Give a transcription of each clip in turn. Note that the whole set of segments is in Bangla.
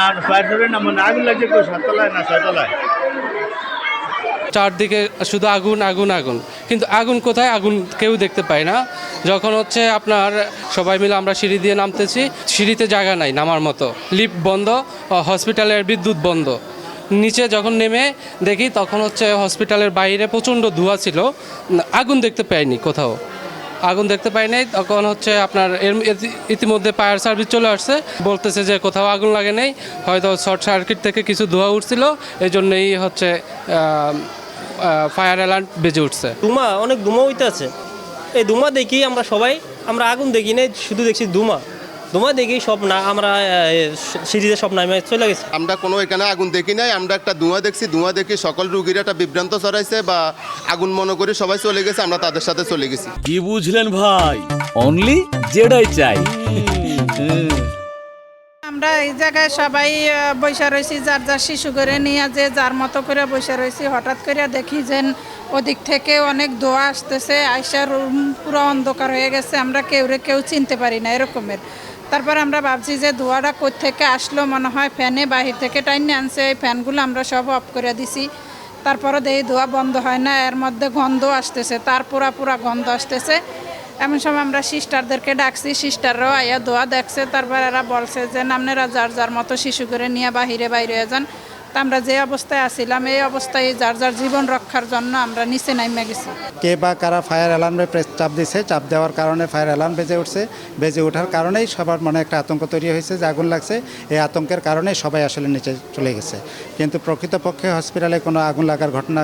না ফায়ার সার্ভিস না মানে আগুন লাগছে কেউ 7 তলায় না 6 তলায়। চারদিকে শুধু আগুন আগুন আগুন, কিন্তু আগুন কোথায়, আগুন কেউ দেখতে পায় না। যখন হচ্ছে আপনার সবাই মিলে আমরা সিঁড়ি দিয়ে নামতেছি, সিঁড়িতে জায়গা নাই নামার মতো, লিফট বন্ধ, হসপিটালের বিদ্যুৎ বন্ধ। নিচে যখন নেমে দেখি তখন হচ্ছে হসপিটালের বাইরে প্রচণ্ড ধোঁয়া ছিল, আগুন দেখতে পাইনি কোথাও, আগুন দেখতে পাই নাই। তখন হচ্ছে আপনার ইতিমধ্যে ফায়ার সার্ভিস চলে আসছে, বলতেছে যে কোথাও আগুন লাগে নাই, হয়তো শর্ট সার্কিট থেকে কিছু ধোঁয়া উঠছিল, এই জন্যই হচ্ছে ফায়ার অ্যালার্ম বেজে উঠছে। ধুমা, অনেক ধুমা হইতে আছে। এই ধুমা দেখি আমরা সবাই, আমরা আগুন দেখি নাই, শুধু দেখছি ধুমা। ধুমা দেখি সব না, আমরা সিরিজে সব নামে চলে গেছি। আমরা কোনো এখানে আগুন দেখি নাই, আমরা একটা ধোঁয়া দেখছি। ধোঁয়া দেখি সকল রুগীরা একটা বিভ্রান্ত ছড়াইছে বা আগুন মনে করে সবাই চলে গেছে, আমরা তাদের সাথে চলে গেছি। কি বুঝলেন ভাই? অনলি যেটাই চাই। আমরা এই জায়গায় সবাই বসে রয়েছি, যার যার শিশু করে নিয়ে যে যার মতো করে বসে রয়েছি। হঠাৎ করে দেখি যে ওদিক থেকে অনেক ধোঁয়া আসতেছে, আইসার রুম পুরো অন্ধকার হয়ে গেছে, আমরা কেউ চিনতে পারি না এরকমের। তারপর আমরা ভাবছি যে ধোঁয়াটা কোথা থেকে আসলো, মনে হয় ফ্যানে বাহির থেকে টাইনে আনছে। এই ফ্যানগুলো আমরা সব অফ করে দিছি, তারপরে দেখি ধোঁয়া বন্ধ হয় না, এর মধ্যে গন্ধ আসতেছে, তার পুরা গন্ধ আসতেছে। এমন সময় আমরা সিস্টারদেরকে ডাকছি, সিস্টাররাও আইয়া ধোয়া দেখছে। তারপর এরা বলছে যে আপনারা যার যার মতো শিশু করে নিয়ে বাইরে হয়ে যান। তা আমরা যে অবস্থায় আছিলাম এই অবস্থায় যার যার জীবন রক্ষার জন্য আমরা নিচে নামে গেছি। কে বা কারা ফায়ার অ্যালার্মে চাপ দিছে, চাপ দেওয়ার কারণে ফায়ার অ্যালার্ম বেজে উঠছে। বেজে ওঠার কারণেই সবার মনে একটা আতঙ্ক তৈরি হয়েছে যে আগুন লাগছে। এই আতঙ্কের কারণেই সবাই আসলে নিচে চলে গেছে, কিন্তু প্রকৃতপক্ষে হসপিটালে কোনো আগুন লাগার ঘটনা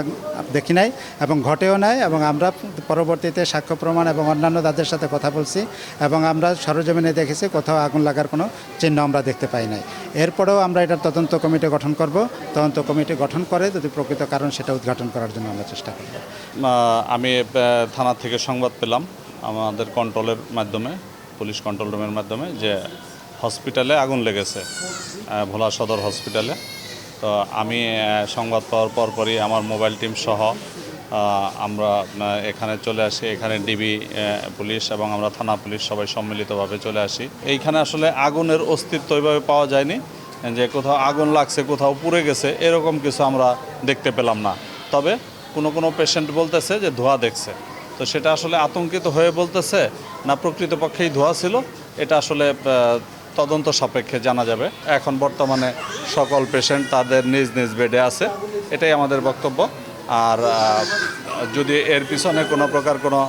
দেখি নাই এবং ঘটেও নাই। এবং আমরা পরবর্তীতে সাক্ষ্য প্রমাণ এবং অন্যান্য তাদের সাথে কথা বলছি এবং আমরা সরজমিনে দেখেছি কোথাও আগুন লাগার কোনো চিহ্ন আমরা দেখতে পাই নাই। এরপরেও আমরা এটার তদন্ত কমিটি গঠন করব। তদন্ত কমিটি গঠন করে যদি প্রকৃত কারণ সেটা উদ্ঘাটন করার জন্য আমরা চেষ্টা করব। আমি থানা থেকে সংবাদ পেলাম আমাদের কন্ট্রোলের মাধ্যমে, পুলিশ কন্ট্রোল রুমের মাধ্যমে, যে হসপিটালে আগুন লেগেছে, ভোলা সদর হসপিটালে। তো আমি সংবাদ পাওয়ার পরপরই আমার মোবাইল টিম সহ আমরা এখানে চলে আসি। এখানে ডিবি পুলিশ এবং আমরা থানা পুলিশ সবাই সম্মিলিতভাবে চলে আসি। এইখানে আসলে আগুনের অস্তিত্ব ওইভাবে পাওয়া যায়নি, যে কোথাও আগুন লাগছে কোথাও পুড়ে গেছে এরকম কিছু আমরা দেখতে পেলাম না। তবে কোনো পেশেন্ট বলতেছে যে ধোঁয়া দেখছে, তো সেটা আসলে আতঙ্কিত হয়ে বলতেছে না প্রকৃতপক্ষেই ধোঁয়া ছিল, এটা আসলে তদন্ত সাপেক্ষে জানা যাবে। এখন বর্তমানে সকল পেশেন্ট তাদের নিজ নিজ বেডে আছে, এটাই আমাদের বক্তব্য। আর যদি এর পিছনে কোনো প্রকার কোনো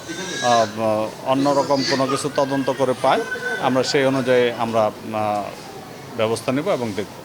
অন্যরকম কোনো কিছু তদন্ত করে পাই, আমরা সেই অনুযায়ী আমরা ব্যবস্থা নেব এবং দেখব।